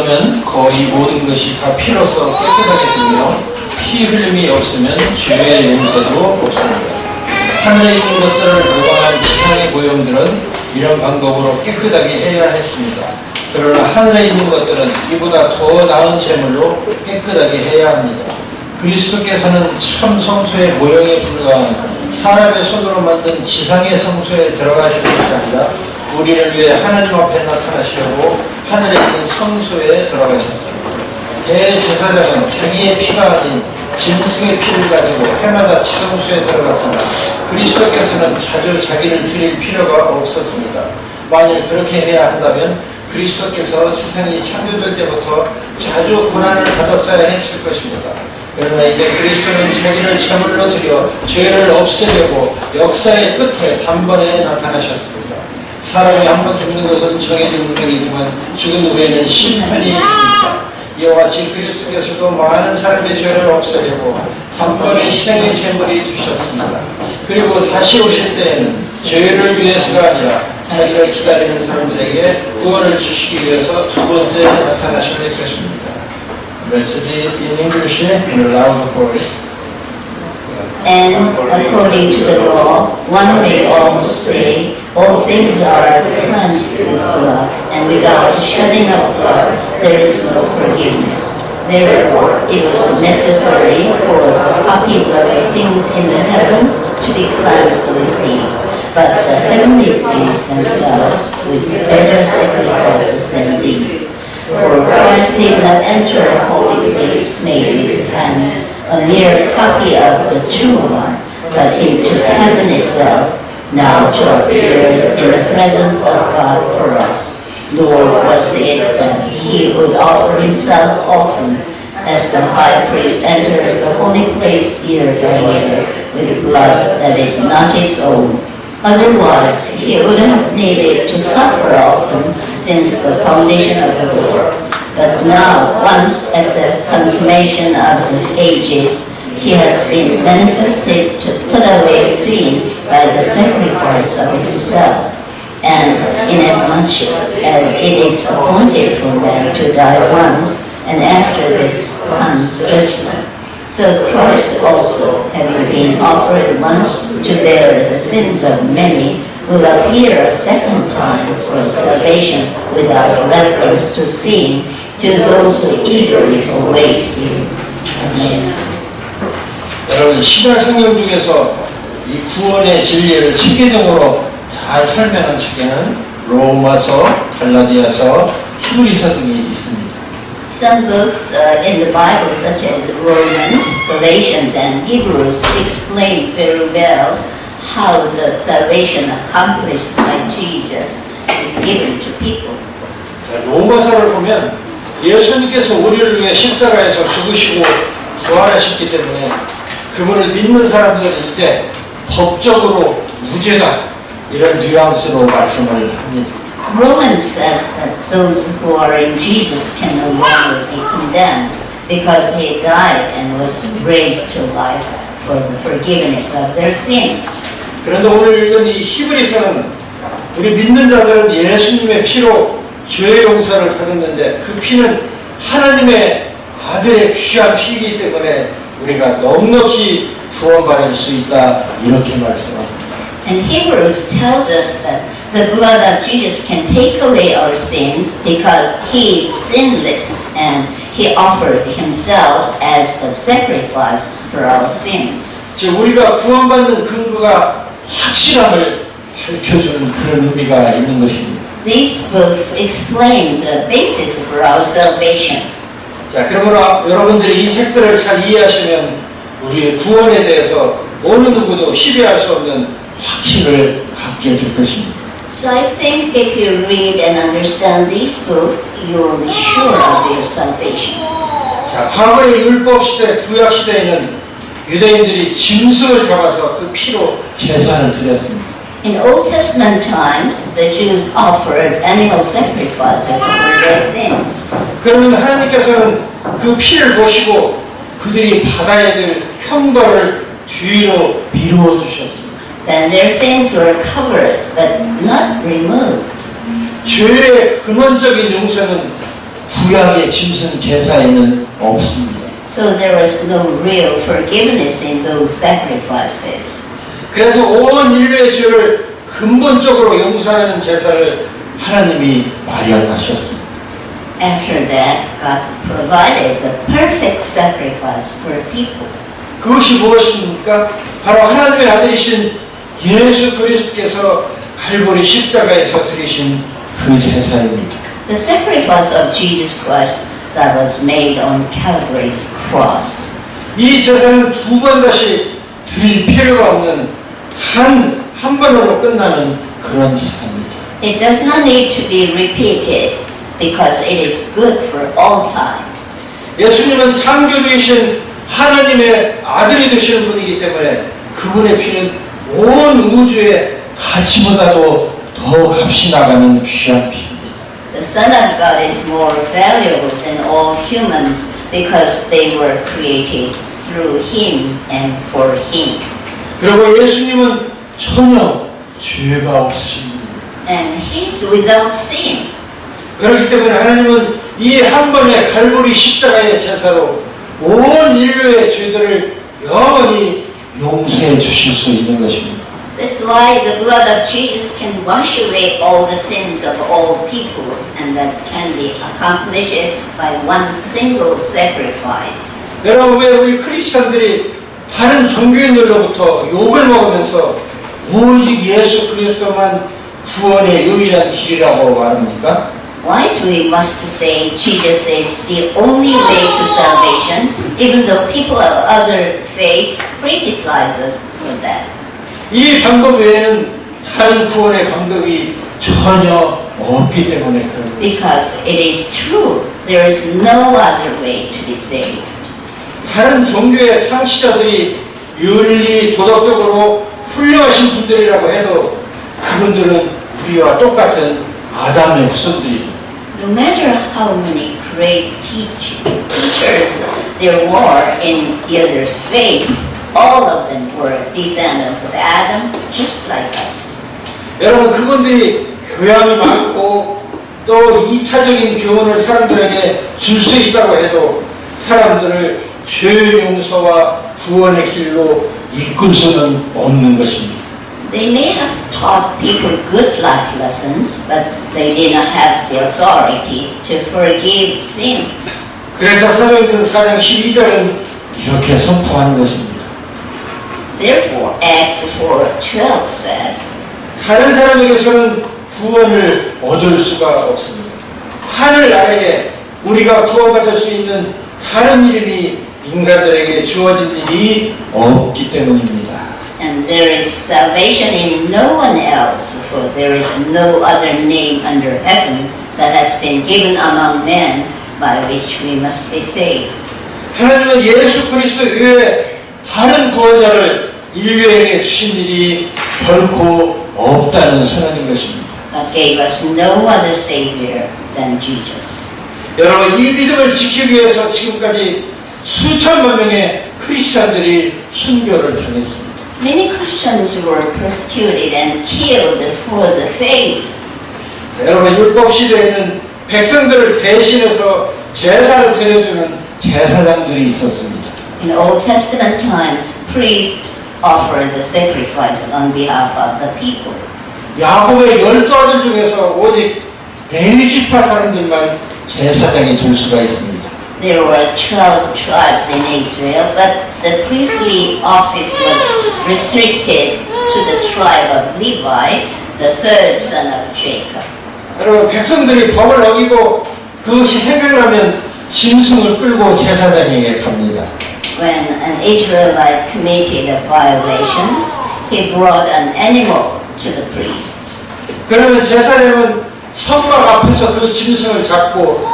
그러면 거의 모든 것이 다 피로써 깨끗하게 되며 피 흘림이 없으면 죄의 용서도 없습니다. 하늘에 있는 것들을 보관한 지상의 고용들은 이런 방법으로 깨끗하게 해야 했습니다. 그러나 하늘에 있는 것들은 이보다 더 나은 제물로 깨끗하게 해야 합니다. 그리스도께서는 참 성소의 모형에 불과한 사람의 손으로 만든 지상의 성소에 들어가신 것이 아니라 우리를 위해 하나님 앞에 나타나시려고 하늘에 있는 성소에 들어가셨습니다. 대제사장은 자기의 피가 아닌 짐승의 피를 가지고 해마다 지성소에 들어갔으나 그리스도께서는 자주 자기를 드릴 필요가 없었습니다. 만일 그렇게 해야 한다면 그리스도께서 세상이 창조될 때부터 자주 고난을 받았어야 했을 것입니다. 그러나 이제 그리스도는 자기를 제물로 드려 죄를 없애려고 역사의 끝에 단번에 나타나셨습니다. 사람이 한 번 죽는 것은 정해진 운명이지만 죽은 후에는 심판이 있습니다. 이와 같이 그리스도께서도 많은 사람의 죄를 없애려고 단번에 희생의 제물이 되셨습니다. 그리고 다시 오실 때에는 죄를 위해서가 아니라 자기를 기다리는 사람들에게 구원을 주시기 위해서 두 번째 나타나실 것입니다. Let's read in English in loud voice. And according to the law, one may almost say, all things are cleansed with blood, and without the shedding of blood, there is no forgiveness. Therefore, it was necessary for copies of the things in the heavens to be cleansed with these, but the heavenly things themselves with better sacrifices than these. For Christ did not enter a holy place made with hands, a mere copy of the true one, but into heaven itself, now to appear in the presence of God for us. Nor was it that he would offer himself often, as the high priest enters the holy place year by year with blood that is not his own. Otherwise, he would have needed to suffer often since the foundation of the world. But now, once at the consummation of the ages, he has been manifested to put away sin by the sacrifice of himself. And inasmuch as it is appointed for man to die once, and after this comes judgment, so Christ also, having been offered once to bear the sins of many, will appear a second time for salvation without reference to sin to those who eagerly await him. Amen. 여러분, 신약 성경 중에서 이 구원의 진리를 체계적으로 잘 설명한 책에는 로마서, 갈라디아서, 히브리서 등이 있습니다. Some books in the Bible, such as Romans, Galatians, and Hebrews, explain very well how the salvation accomplished by Jesus is given to people. 로마서를 보면 예수님께서 우리를 위해 십자가에서 죽으시고 부활하셨기 때문에 그분을 믿는 사람들은 이제 법적으로 무죄다 이런 뉘앙스로 말씀을 합니다. Romans says that those who are in Jesus can no longer be condemned because he died and was raised to life for the forgiveness of their sins. 그런데 오늘 읽은 이 히브리서는 우리 믿는 자들은 예수님의 피로 죄의 용서를 받았는데 그 피는 하나님의 아들의 귀한 피이기 때문에 우리가 넉넉히 구원받을 수 있다 이렇게 말씀합니다. And Hebrews tells us that the blood of Jesus can take away our sins because he is sinless and he offered himself as the sacrifice for our sins. 즉 우리가 구원받는 근거가 확실함을 밝혀주는 그런 의미가 있는 것입니다. These books explain the basis for our salvation. 자, 그러므로 여러분들이 이 책들을 잘 이해하시면 우리의 구원에 대해서 어느 누구도 시비할 수 없는 확신을 갖게 될 것입니다. So I think if you read and understand these books, you will be sure of your salvation. 자, 과거의 율법 시대, 구약 시대에는 유대인들이 짐승을 잡아서 그 피로 제사를 드렸습니다. In Old Testament times, the Jews offered animal sacrifices for their sins. 그러면 하나님께서는 그 피를 보시고 그들이 받아야 될 형벌을 뒤로 미루어 주셨습니다. Then their sins were covered but not removed. 죄의 근원적인 용서는 구약의 짐승 제사에는 없습니다. So there was no real forgiveness in those sacrifices. 그래서 온 인류의 죄를 근본적으로 용서하는 제사를 하나님이 마련하셨습니다. After that, God provided the perfect sacrifice for people. 그것이 무엇입니까? 바로 하나님의 아들이신 예수 그리스도께서 갈보리 십자가에서 드리신 그 제사입니다. The sacrifice of Jesus Christ that was made on Calvary's cross. 이 제사는 두 번 다시 드릴 필요가 없는 한 번으로 끝나는 그런 제사입니다. It does not need to be repeated because it is good for all time. 예수님은 창조주이신 하나님의 아들이 되시는 분이기 때문에 그분의 피는 온 우주의 가치보다도 더 값이 나가는 귀한 피입니다. The Son of God is more valuable than all humans because they were created through Him and for Him. 그리고 예수님은 전혀 죄가 없으신 분입니다. And He's without sin. 그렇기 때문에 하나님은 이 한 번의 갈보리 십자가의 제사로 온 인류의 죄들을 영원히 용서해 주실 수 있는 것입니다. That's why the blood of Jesus can wash away all the sins of all people, and that can be accomplished by one single sacrifice. 여러분, 왜 우리 크리스천들이 다른 종교인들로부터 욕을 먹으면서 오직 예수 그리스도만 구원의 유일한 길이라고 말합니까? Why do we must say Jesus is the only way to salvation, even though people of other faiths criticize us for that? 이 방법 외에는 다른 구원의 방법이 전혀 없기 때문에 그런 것입니다. Because it is true, there is no other way to be saved. 다른 종교의 창시자들이 윤리, 도덕적으로 훌륭하신 분들이라고 해도 그분들은 우리와 똑같은 아담의 후손들입니다. No matter how many great teachers there were in the other faiths, all of them were descendants of Adam, just like us. 여러분, 그분들이 교양이 많고 또 이타적인 교훈을 사람들에게 줄 수 있다고 해도 사람들을 죄 용서와 구원의 길로 이끌 수는 없는 것입니다. They may have taught people good life lessons, but they did not have the authority to forgive sins. 그래서 사도행전 4장 12절은 이렇게 선포하는 것입니다. Therefore, Acts 4:12 says, 다른 사람에게서는 구원을 얻을 수가 없습니다. 하늘 아래에 우리가 구원받을 수 있는 다른 이름이 인간들에게 주어진 일이 없기 때문입니다. and there is salvation in no one else, for there is no other name under heaven that has been given among men by which we must be saved. 하나님은 예수 그리스도 외에 다른 구원자를 인류에게 주신 일이 결코 없다는 선언인 것입니다. God gave us no other Savior than Jesus. 여러분, 이 믿음을 지키기 위해서 지금까지 수천만 명의 크리스천들이 순교를 당했습니다. Many Christians were persecuted and killed for the faith. 여러분, 율법 시대에는 백성들을 대신해서 제사를 드려주는 제사장들이 있었습니다. In Old Testament times, priests offered the sacrifice on behalf of the people. 야곱의 12아들 중에서 오직 레위 지파 사람들만 제사장이 될 수가 있습니다. There were 12 tribes in Israel, but the priestly office was restricted to the tribe of Levi, the third son of Jacob. 여러분, 백성들이 법을 어기고 그것이 생각나면 짐승을 끌고 제사장에게 갑니다. When an Israelite committed a violation, he brought an animal to the priests. 그러면 제사장은 성막 앞에서 그 짐승을 잡고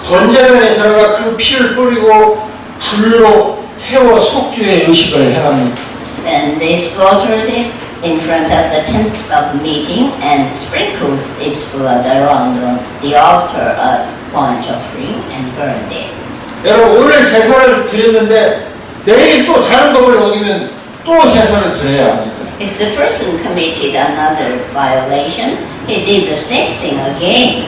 번제단에 들어가 그 피를 뿌리고 불로 태워 속죄의 의식을 행합니다. Then they slaughtered it in front of the tent of meeting and sprinkled its blood around the altar of burnt offering and burned it. 여러분, 오늘 제사를 드렸는데 내일 또 다른 법을 어기면 또 제사를 드려야 합니다. If the person committed another violation, he did the same thing again.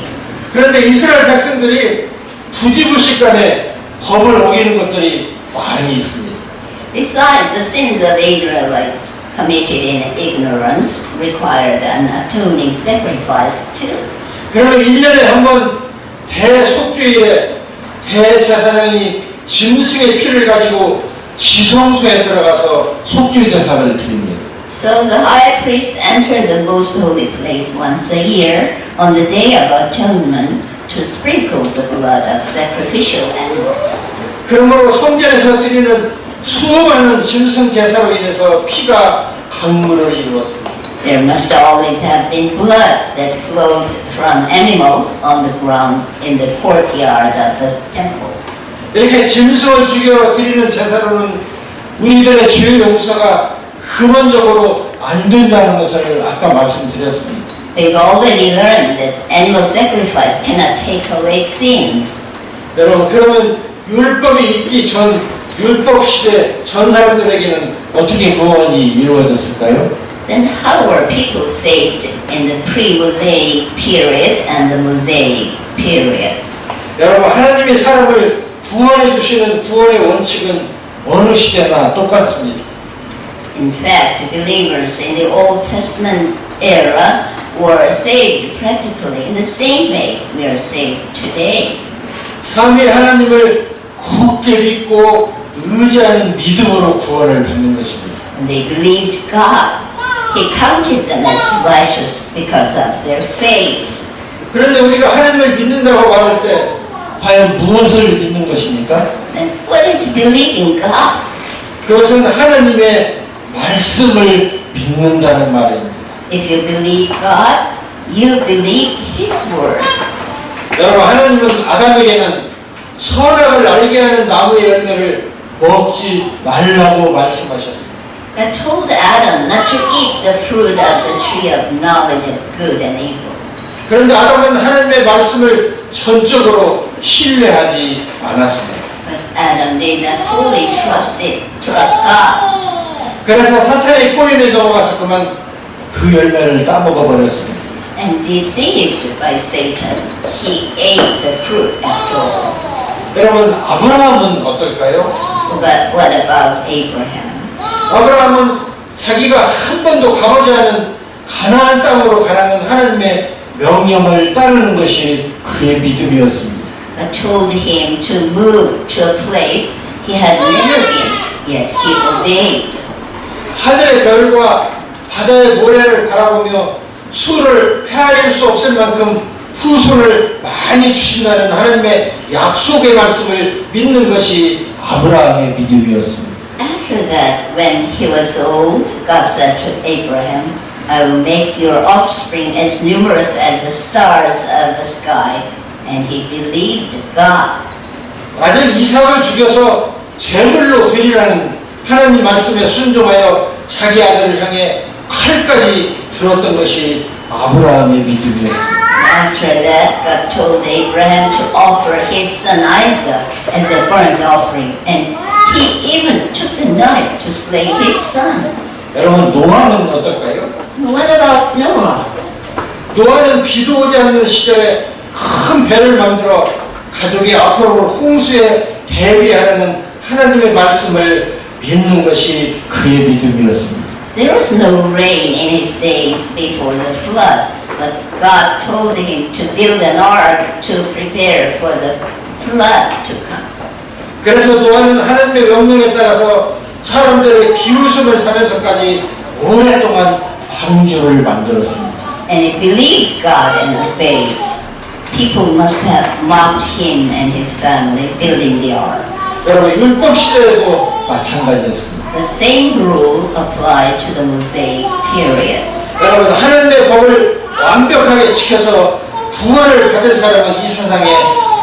그런데 이스라엘 백성들이 부지불식간에 법을 어기는 것들이 많이 있습니다. Besides, the sins of Israelites committed in ignorance required an atoning sacrifice too. 그러면 1년에 한 번 대속죄일에 대제사장이 짐승의 피를 가지고 지성소에 들어가서 속죄 제사를 드립니다. So the high priest entered the most holy place once a year on the Day of Atonement to sprinkle the blood of sacrificial animals. 그러므로 성전에서 드리는 수많은 짐승 제사로 인해서 피가 강물을 이루었습니다. There must always have been blood that flowed from animals on the ground in the courtyard of the temple. 이렇게 짐승을 죽여 드리는 제사로는 우리들의 죄 용서가 근원적으로 안 된다는 것을 아까 말씀드렸습니다. They've already learned that animal sacrifice cannot take away sins. 여러분, 그러면 율법이 있기 전 율법 시대 전 사람들에게는 어떻게 구원이 이루어졌을까요? Then how were people saved in the pre-Mosaic period and the Mosaic period? 여러분, 하나님이 사람을 구원해 주시는 구원의 원칙은 어느 시대나 똑같습니다. In fact, believers in the Old Testament era were saved practically in the same way we are saved today. 삼위 하나님을 굳게 믿고 의지하는 믿음으로 구원을 받는 것입니다. When they believed God, He counted them as righteous because of their faith. 그런데 우리가 하나님을 믿는다고 말할 때 과연 무엇을 믿는 것입니까? And what is believing God? 그것은 하나님의 말씀을 믿는다는 말입니다. If you believe God, you believe His word. 여러분, 하나님은 아담에게는 선악을 알게 하는 나무의 열매를 먹지 말라고 말씀하셨습니다. God told Adam not to eat the fruit of the tree of knowledge of good and evil. 그런데 아담은 하나님의 말씀을 전적으로 신뢰하지 않았습니다. But Adam did not fully trust God. 그래서 사탄의 꼬임에 넘어가서 그만 그 열매를 따먹어 버렸습니다. And deceived by Satan, he ate the fruit after all. 여러분, 아브라함은 어떨까요? But what about Abraham? 아브라함은 자기가 한 번도 가보지 않은 가나안 땅으로 가라는 하나님의 명령을 따르는 것이 그의 믿음이었습니다. God told him to move to a place he had never been, yet he obeyed. 하늘의 별과 바다의 모래를 바라보며 수를 헤아릴 수 없을 만큼 후손을 많이 주신다는 하나님의 약속의 말씀을 믿는 것이 아브라함의 믿음이었습니다. After that, when he was old, God said to Abraham, I will make your offspring as numerous as the stars of the sky. And he believed God. 아들 이삭을 죽여서 제물로 드리라는 하나님 말씀에 순종하여 자기 아들을 향해 칼까지 들었던 것이 아브라함의 믿음이었습니다. After that, God told Abraham to offer his son Isaac as a burnt offering, and he even took the knife to slay his son. 여러분, 노아는 어떨까요? What about Noah? 노아는 비도 오지 않는 시절에 큰 배를 만들어 가족이 앞으로 올 홍수에 대비하라는 하나님의 말씀을 믿는 것이 그의 믿음이었습니다. There was no rain in his days before the flood, but God told him to build an ark to prepare for the flood to come. 그래서 노아는 하나님의 명령에 따라서 사람들의 비웃음을 사면서까지 오랫동안 방주를 만들었습니다. And he believed God and obeyed. People must have mocked him and his family building the ark. 여러분, 율법 시대에도 마찬가지였습니다. The same rule applied to the Mosaic period. 여러분, 하나님의 법을 완벽하게 지켜서 구원을 받을 사람은 이 세상에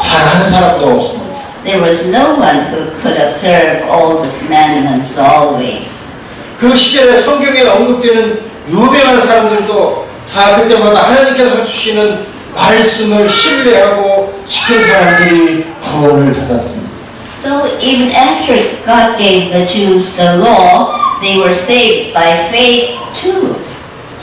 단 한 사람도 없습니다. There was no one who could observe all the commandments always. 그 시절에 성경에 언급되는 유명한 사람들도 다 그때마다 하나님께서 주시는 말씀을 신뢰하고 지킨 사람들이 구원을 받았습니다. So even after God gave the Jews the law, they were saved by faith too.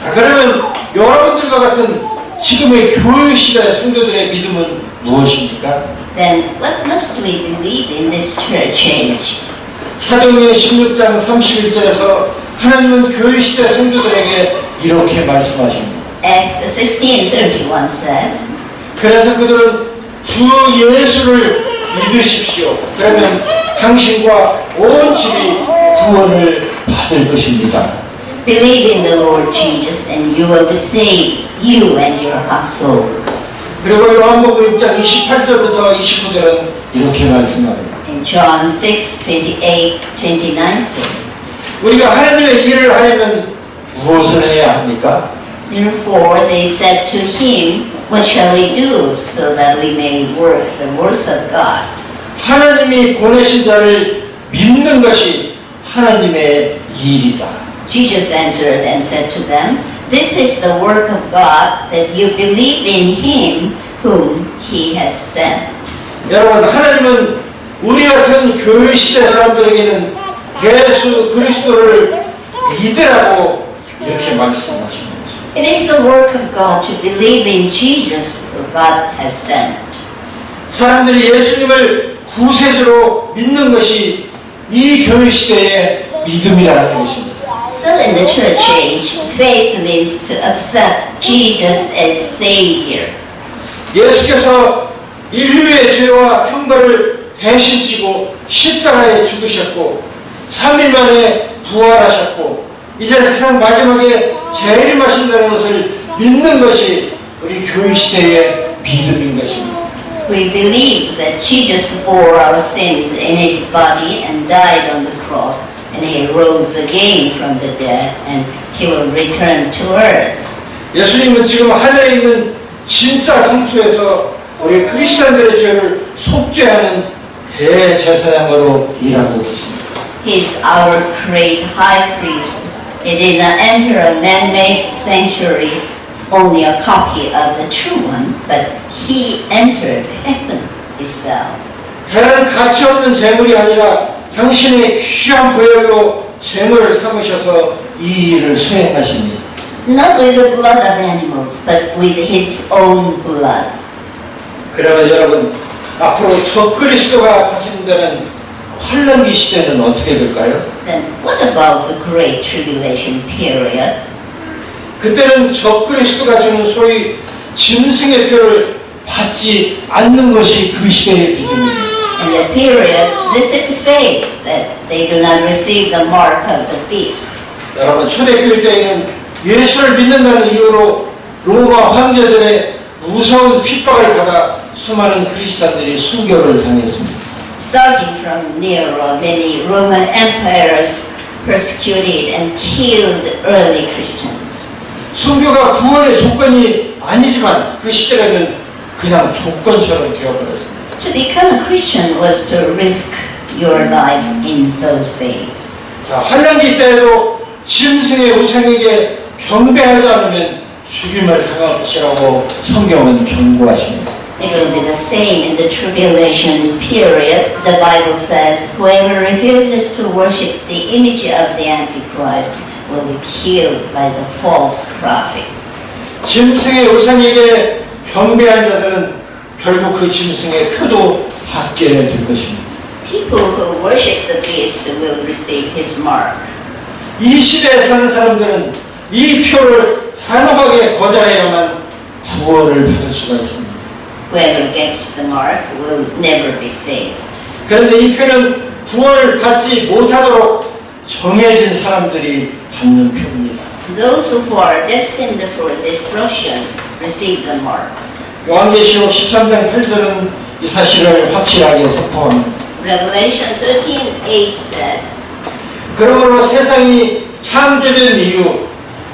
자, 그러면 여러분들과 같은 지금의 교회 시대의 성도들의 믿음은 무엇입니까? then what must we believe in this church age? 사도행전 16장 31절에서 하나님은 교회 시대 성도들에게 이렇게 말씀하십니다. Acts 16:31 says, 그래서 그들은 주 예수를 믿으십시오. 그러면 당신과 온 집이 구원을 받을 것입니다. Believe in the Lord Jesus and you will be saved, you and your household. 그리고 요한복음 6장 28절부터 29절은 이렇게 말씀합니다. In John 6:28-29 says, 우리가 하나님의 일을 하려면 무엇을 해야 합니까? Therefore they said to him, What shall we do so that we may work the works of God? 하나님이 보내신 자를 믿는 것이 하나님의 일이다. Jesus answered and said to them, This is the work of God, that you believe in him whom he has sent. 여러분, 하나님은 우리 같은 교회 시대 사람들에게는 예수 그리스도를 믿으라고 이렇게 말씀하십니다. It is the work of God to believe in Jesus who God has sent. 사람들이 예수님을 구세주로 믿는 것이 이 교회 시대의 믿음이라는 것입니다. So in the church age, faith means to accept Jesus as Savior. 예수께서 인류의 죄와 형벌을 대신 지고 십자가에 죽으셨고 3일 만에 부활하셨고 이제 세상 마지막에 재림하신다는 것을 믿는 것이 우리 교회 시대의 믿음인 것입니다. We believe that Jesus bore our sins in his body and died on the cross, and he rose again from the dead, and he will return to earth. 예수님은 지금 하늘에 있는 진짜 성수에서 우리 크리스천들의 죄를 속죄하는 대제사장으로 일하고 계십니다. He's our great high priest. He did not enter a man-made sanctuary, only a copy of the true one, but he entered heaven itself. 다른 가치 없는 재물이 아니라 당신의 귀한 보혈로 재물을 삼으셔서 이 일을 수행하십니다. Not with the blood of animals, but with his own blood. 그러면 여러분, 앞으로 적그리스도가 다스린다는 환란기 시대는 어떻게 될까요? Then what about the Great Tribulation period? 그때는 적그리스도가 주는 소위 짐승의 표를 받지 않는 것이 그 시대의 믿음입니다. In that period, this is faith, that they do not receive the mark of the beast. 여러분, 초대교회 때에는 예수를 믿는다는 이유로 로마 황제들의 무서운 핍박을 받아 수많은 크리스찬들이 순교를 당했습니다. Starting from Nero, many Roman emperors persecuted and killed early Christians. 순교가 구원의 조건이 아니지만 그 시대에는 그냥 조건처럼 되어버렸습니다. To become a Christian was to risk your life in those days. 자, 환란기 때에도 짐승의 우상에게 경배하지 않으면 죽임을 당할 것이라고 성경은 경고하십니다. It will be the same in the tribulations period. The Bible says, whoever refuses to worship the image of the Antichrist will be killed by the false prophet. 짐승의 우상에게 경배한 자들은 결국 그 짐승의 표도 받게 될 것입니다. People who worship the beast will receive his mark. 이 시대에 사는 사람들은 이 표를 단호하게 거절해야만 구원을 받을 수가 있습니다. Whoever gets the mark will never be saved. 그런데 이 표는 구원을 받지 못하도록 정해진 사람들이 받는 표입니다. Those who are destined for destruction receive the mark. 요한계시록 13장 8절은 이 사실을 확실하게 선포합니다. Revelation 13:8 says, 그러므로 세상이 창조된 이후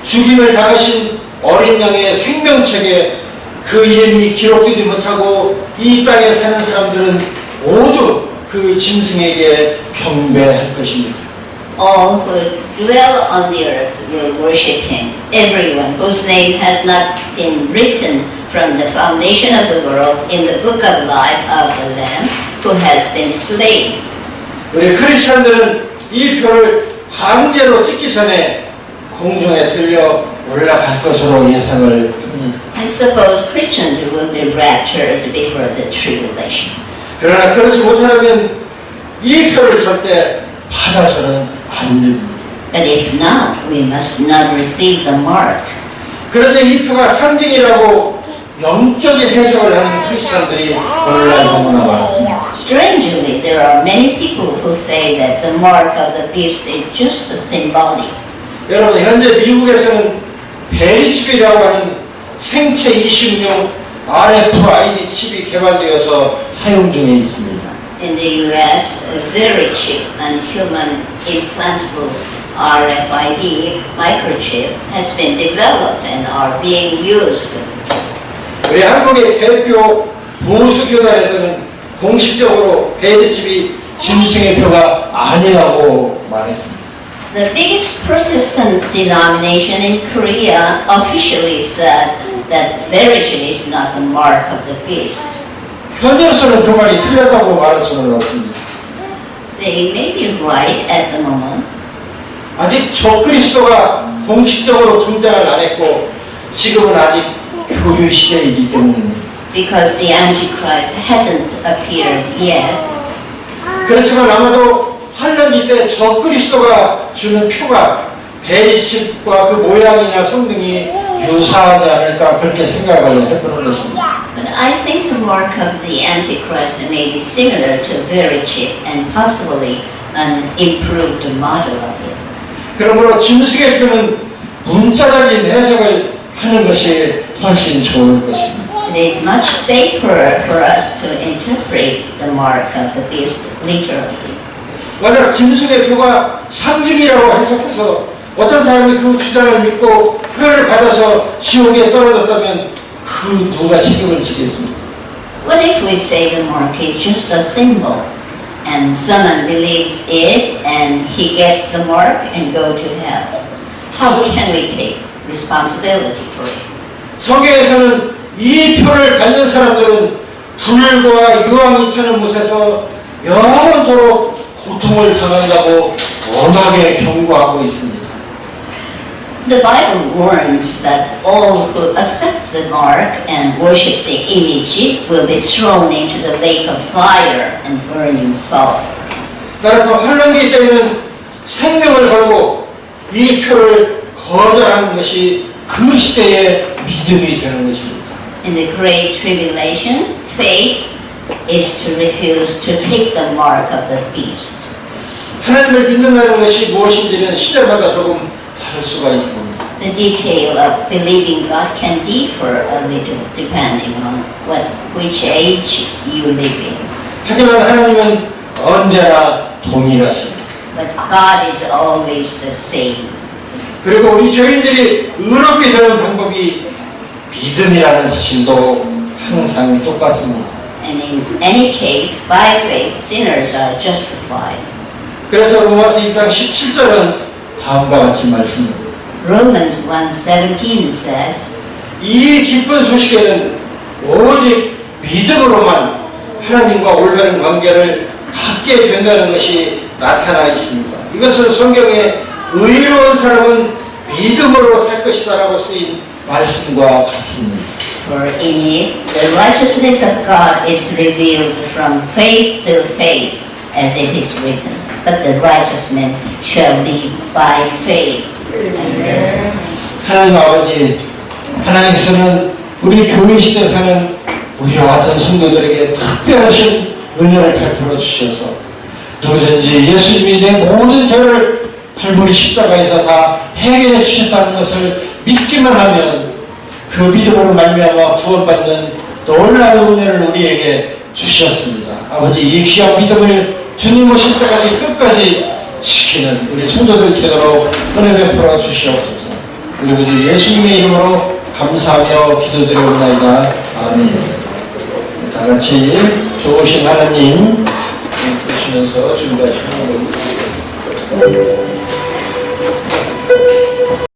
죽임을 당하신 어린 양의 생명책에 그 이름이 기록되지 못하고 이 땅에 사는 사람들은 모두 그 짐승에게 경배할 것입니다. All who dwell on the earth will worship him. Everyone whose name has not been written from the foundation of the world in the book of life of the Lamb who has been slain. 우리 크리스천들은 이 표를 강제로 찍기 전에 공중에 들려 올라갈 것으로 예상을 합니다. I suppose Christians will be raptured before the tribulation. 그러나 그렇지 못하면 이 표를 절대 받아서는 안 됩니다. But if not, we must not receive the mark. 그런데 이 표가 상징이라고 영적인 해석을 하는 크리스찬들이 오늘날 너무나 많습니다. Strangely, there are many people who say that the mark of the beast is just symbolic. 여러분, 현재 미국에서는 베리칩이라고 하는 생체 이식용 RFID 칩이 개발되어서 사용 중에 있습니다. In the US, a very cheap and human implantable RFID microchip has been developed and are being used. 우리 한국의 대표 보수교단에서는 공식적으로 베리칩이 짐승의 표가 아니라고 말했습니다. The biggest Protestant denomination in Korea officially said that marriage is not the mark of the beast. 현재로서는 그 말이 틀렸다고 말할 수는 없습니다. They may be right at the moment, 아직 적그리스도가 공식적으로 등장을 안 했고 지금은 아직 교류 시대이기 때문입니다. because the Antichrist hasn't appeared yet. 그렇지만 아마도 환란기 때 적그리스도가 주는 표가 베리칩과 그 모양이나 성능이 유사하지 않을까 그렇게 생각을 해보는 것입니다. But I think the mark of the Antichrist may be similar to very cheap and possibly an improved model of it. 그러므로 짐승의 표는 문자적인 해석을 하는 것이 훨씬 좋을 것입니다. It is much safer for us to interpret the mark of the beast literally. 만약 짐승의 표가 상징이라고 해석해서 어떤 사람이 그 주장을 믿고 표를 받아서 지옥에 떨어졌다면 그 누가 책임을 지겠습니까? What if we say the mark is just a symbol and someone believes it and he gets the mark and go to hell? How can we take responsibility for it? 성경에서는 이 표를 받는 사람들은 불과 유황이 타는 못에서 영원토록 고통을 당한다고 엄하게 경고하고 있습니다. The Bible warns that all who accept the mark and worship the image will be thrown into the lake of fire and burning sulfur. 따라서 환란기 때에는 생명을 걸고 이 표를 거절하는 것이 그 시대의 믿음이 되는 것입니다. In the Great Tribulation, faith is to refuse to take the mark of the beast. 하나님을 믿는다는 것이 무엇인지는 시대마다 조금 다를 수가 있습니다. The detail of believing God can differ a little depending on which age you live in. 하지만 하나님은 언제나 동일하십니다. But God is always the same. 그리고 우리 죄인들이 의롭게 되는 방법이 믿음이라는 사실도 항상 똑같습니다. And in any case, by faith, sinners are justified. 그래서 로마서 2장 17절은 다음과 같이 말씀합니다. Romans 1:17 says, 이 기쁜 소식에는 오직 믿음으로만 하나님과 올바른 관계를 갖게 된다는 것이 나타나 있습니다. 이것은 성경에 의로운 사람은 믿음으로 살 것이다라고 쓰인 말씀과 같습니다. For in it the righteousness of God is revealed from faith to faith, as it is written, but the righteous man shall live by faith. Amen. 하나님 아버지, 하나님께서는 우리 교회 시대 사는 우리와 같은 성도들에게 특별하신 은혜를 베풀어 주셔서 누구든지 예수님이 내 모든 죄를 발부리 십자가에서 다 해결해 주셨다는 것을 믿기만 하면 그 믿음으로 말미암아 구원받는 놀라운 은혜를 우리에게 주셨습니다. 아버지, 이 귀한 믿음을 주님 오실 때까지 끝까지 지키는 우리 성도들 되도록 은혜 베풀어 주시옵소서. 우리 아버지 예수님의 이름으로 감사하며 기도드리옵나이다. 아멘. 다 같이 좋으신 하나님 보시면서 준비하시는 겁니다.